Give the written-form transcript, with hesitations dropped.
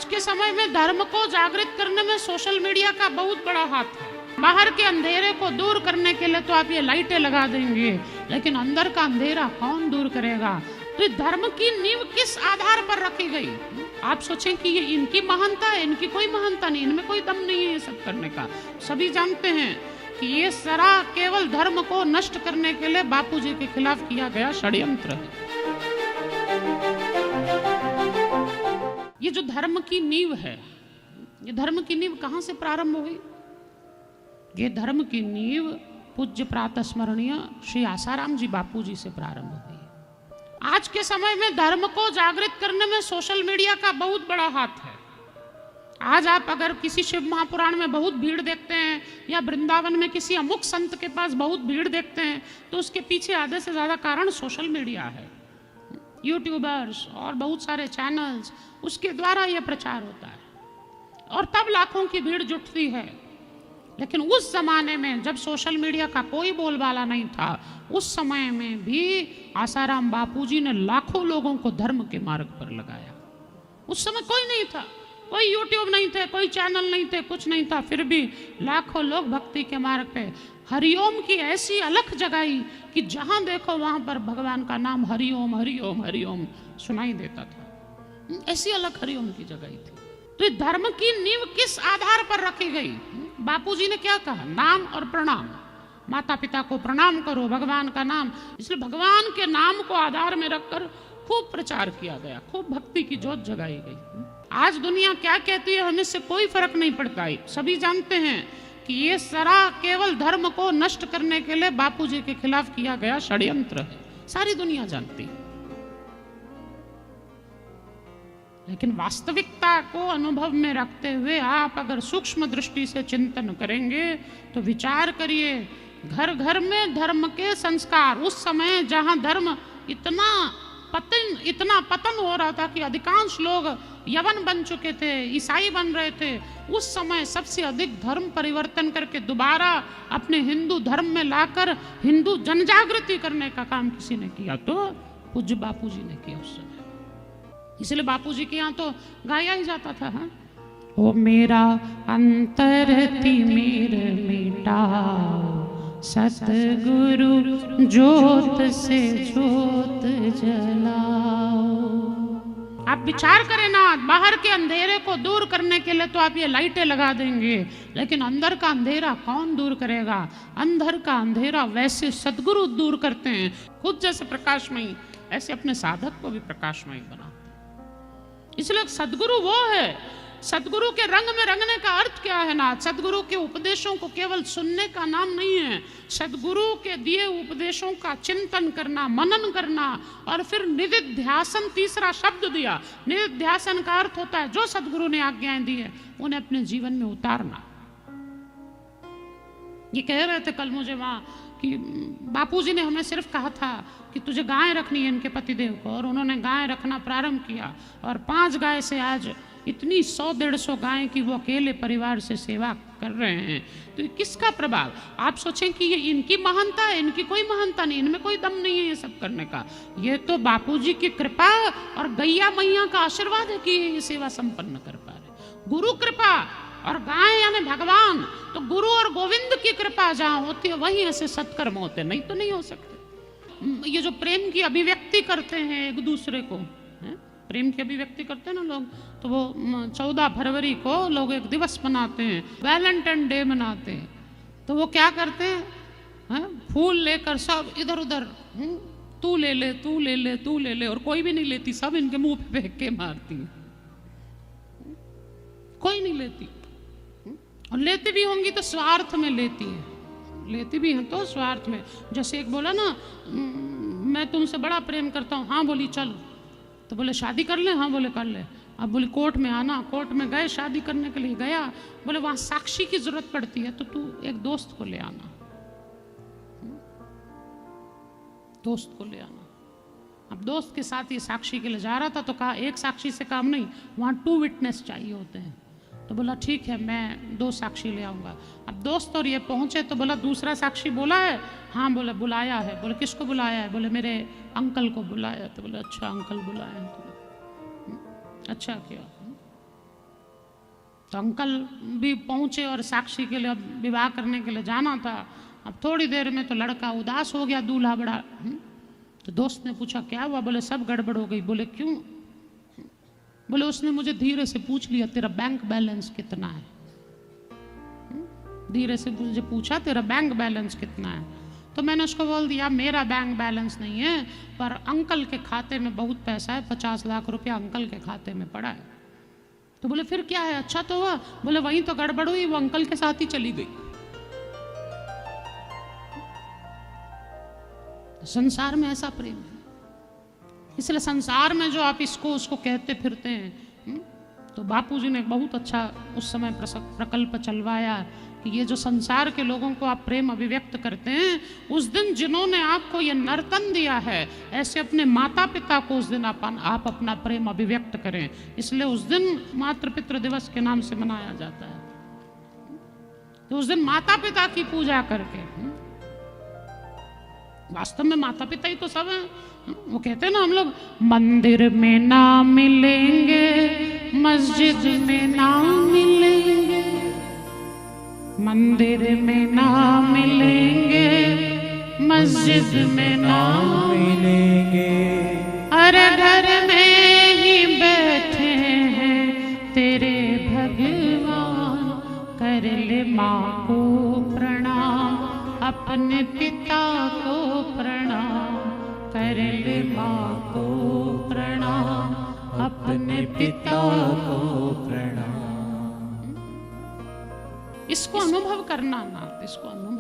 के समय में धर्म को जागृत करने में सोशल मीडिया का बहुत बड़ा हाथ है। बाहर के अंधेरे को दूर करने के लिए तो आप ये लाइटें लगा देंगे, लेकिन अंदर का अंधेरा कौन दूर करेगा? तो ये धर्म की नींव किस आधार पर रखी गई? आप सोचें कि ये इनकी महानता है, इनकी कोई महानता नहीं, इनमें कोई दम नहीं है ये सब करने का। सभी जानते हैं कि ये सारा केवल धर्म को नष्ट करने के लिए बापूजी के खिलाफ किया गया षड्यंत्र है। ये जो धर्म की नींव है, ये धर्म की नींव कहां से प्रारंभ हुई? ये धर्म की नींव पूज्य प्रातः स्मरणीय श्री आसाराम जी बापूजी से प्रारंभ हुई। आज के समय में धर्म को जागृत करने में सोशल मीडिया का बहुत बड़ा हाथ है। आज आप अगर किसी शिव महापुराण में बहुत भीड़ देखते हैं या वृंदावन में किसी अमुक संत के पास बहुत भीड़ देखते हैं, तो उसके पीछे आधे से ज्यादा कारण सोशल मीडिया है। यूट्यूबर्स और बहुत सारे चैनल्स, उसके द्वारा यह प्रचार होता है और तब लाखों की भीड़ जुटती है। लेकिन उस जमाने में जब सोशल मीडिया का कोई बोलबाला नहीं था, उस समय में भी आसाराम बापूजी ने लाखों लोगों को धर्म के मार्ग पर लगाया। उस समय कोई नहीं था, कोई यूट्यूब नहीं थे, कोई चैनल नहीं थे, कुछ नहीं था, फिर भी लाखों लोग भक्ति के मार्ग पे हरिओम की ऐसी अलख जगाई कि जहां देखो वहां पर भगवान का नाम हरिओम हरिओम हरिओम सुनाई देता था। ऐसी अलख हरिओम की जगाई थी। तो ये धर्म की नींव किस आधार पर रखी गई? बापूजी ने क्या कहा? नाम और प्रणाम। माता पिता को प्रणाम करो, भगवान का नाम। इसलिए भगवान के नाम को आधार में रखकर खूब प्रचार किया गया, खूब भक्ति की जोत जगाई गई। आज दुनिया क्या कहती है हमें से कोई फर्क नहीं पड़ता है। सभी जानते हैं कि ये सारा केवल धर्म को नष्ट करने के लिए बापूजी के खिलाफ किया गया षड्यंत्र है। सारी दुनिया जानती है। लेकिन वास्तविकता को अनुभव में रखते हुए आप अगर सूक्ष्म दृष्टि से चिंतन करेंगे तो विचार करिए, घर घर में धर्म के संस्कार, उस समय जहां धर्म इतना पतन हो रहा था कि अधिकांश लोग यवन बन चुके थे, ईसाई बन रहे थे, उस समय सबसे अधिक धर्म परिवर्तन करके दोबारा अपने हिंदू धर्म में लाकर हिंदू जनजागृति करने का काम किसी ने किया तो पूज्य बापूजी ने किया उस समय। इसलिए बापूजी के यहाँ तो गाया ही जाता था, हाँ? ओ मेरा अंतर तिमिर मिटा, सतगुरु ज्योत से ज्योत जलाओ। आप विचार करें ना, बाहर के अंधेरे को दूर करने के लिए तो आप ये लाइटें लगा देंगे, लेकिन अंदर का अंधेरा कौन दूर करेगा? अंदर का अंधेरा वैसे सदगुरु दूर करते हैं। खुद जैसे प्रकाशमयी ऐसे अपने साधक को भी प्रकाशमयी बनाते। इसलिए सदगुरु वो है। सदगुरु के रंग में रंगने का अर्थ क्या है ना? सदगुरु के उपदेशों को केवल सुनने का नाम नहीं है। सदगुरु के दिए उपदेशों का चिंतन करना, मनन करना, और फिर निधिध्यासन, तीसरा शब्द दिया। निधिध्यासन का अर्थ होता है जो सदगुरु ने आज्ञाएं दी है उन्हें अपने जीवन में उतारना। ये कह रहे थे कल मुझे वहां कि बापूजी ने हमें सिर्फ कहा था कि तुझे गाय रखनी है इनके पतिदेव को, और उन्होंने गाय रखना प्रारंभ किया और 5 गाय से आज इतनी 100-150 गाय की वो अकेले परिवार से सेवा कर रहे हैं। तो ये किसका प्रभाव? आप सोचें कि ये इनकी महानता है, इनकी कोई महानता नहीं, इनमें कोई दम नहीं है ये सब करने का। ये तो बापूजी की कृपा और गैया मैया का आशीर्वाद है कि ये सेवा संपन्न कर पा रहे। गुरु कृपा और गाय यानी भगवान, तो गुरु और गोविंद की कृपा जहाँ होती है वहीं ऐसे सत्कर्म होते, नहीं तो नहीं हो सकते। ये जो प्रेम की अभिव्यक्ति करते हैं एक दूसरे को, प्रेम की अभिव्यक्ति करते हैं ना लोग, तो वो 14 फरवरी को लोग एक दिवस मनाते हैं, वैलेंटाइन डे मनाते हैं। तो वो क्या करते हैं? फूल लेकर सब इधर उधर, तू ले ले तू ले ले तू ले ले, और कोई भी नहीं लेती, सब इनके मुंह पे फेंक के मारती है। कोई नहीं लेती, और लेती भी होंगी तो स्वार्थ में लेती है, लेती भी हैं तो स्वार्थ में। जैसे एक बोला ना, मैं तुमसे बड़ा प्रेम करता हूँ, हाँ बोली चल, तो बोले शादी कर ले, हाँ बोले कर ले। अब बोली कोर्ट में आना, कोर्ट में गए शादी करने के लिए गया, बोले वहां साक्षी की जरूरत पड़ती है तो तू एक दोस्त को ले आना, दोस्त को ले आना। अब दोस्त के साथ ये साक्षी के लिए जा रहा था तो कहा एक साक्षी से काम नहीं, वहां 2 विटनेस चाहिए होते हैं। तो बोला ठीक है मैं 2 साक्षी ले आऊंगा। अब दोस्त और ये पहुंचे तो बोला दूसरा साक्षी बोला है? हाँ बोले बुलाया है। बोले किसको बुलाया है? बोले मेरे अंकल को बुलाया। तो बोले अच्छा अंकल बुलाए हैं तुम्हें, अच्छा किया। तो अंकल भी पहुंचे और साक्षी के लिए अब विवाह करने के लिए जाना था। अब थोड़ी देर में तो लड़का उदास हो गया, दूल्हा बड़ा। तो दोस्त ने पूछा क्या हुआ? बोले सब गड़बड़ हो गई। बोले क्यों? बोले उसने मुझे धीरे से पूछ लिया तेरा बैंक बैलेंस कितना है। धीरे से मुझे पूछा तेरा बैंक बैलेंस कितना है। तो मैंने उसको बोल दिया मेरा बैंक बैलेंस नहीं है, पर अंकल के खाते में बहुत पैसा है, 50 लाख रुपया अंकल के खाते में पड़ा है। तो बोले फिर क्या है? अच्छा तो हुआ। बोले वहीं तो गड़बड़ हुई, वो अंकल के साथ ही चली गई। संसार में ऐसा प्रेम है। इसलिए संसार में जो आप इसको उसको कहते फिरते हैं, तो बापूजी ने बहुत अच्छा उस समय प्रकल्प चलवाया कि ये जो संसार के लोगों को आप प्रेम अभिव्यक्त करते हैं, उस दिन जिन्होंने आपको ये नर्तन दिया है, ऐसे अपने माता पिता को उस दिन आप अपना प्रेम अभिव्यक्त करें। इसलिए उस दिन मातृ पितृ दिवस के नाम से मनाया जाता है। तो उस दिन माता पिता की पूजा करके, वास्तव में माता पिता ही तो सब हैं। वो कहते हैं ना हम लोग मंदिर में ना मिलेंगे, मस्जिद में ना मिलेंगे, मंदिर में ना मिलेंगे, मस्जिद में ना मिलेंगे, अरे घर में ही बैठे हैं तेरे भगवान, कर ले माँ को प्रणाम, अपने पिता को प्रणाम, कर ले माँ को प्रणाम, अपने पिता को प्रणाम। इसको अनुभव करना ना, इसको अनुभव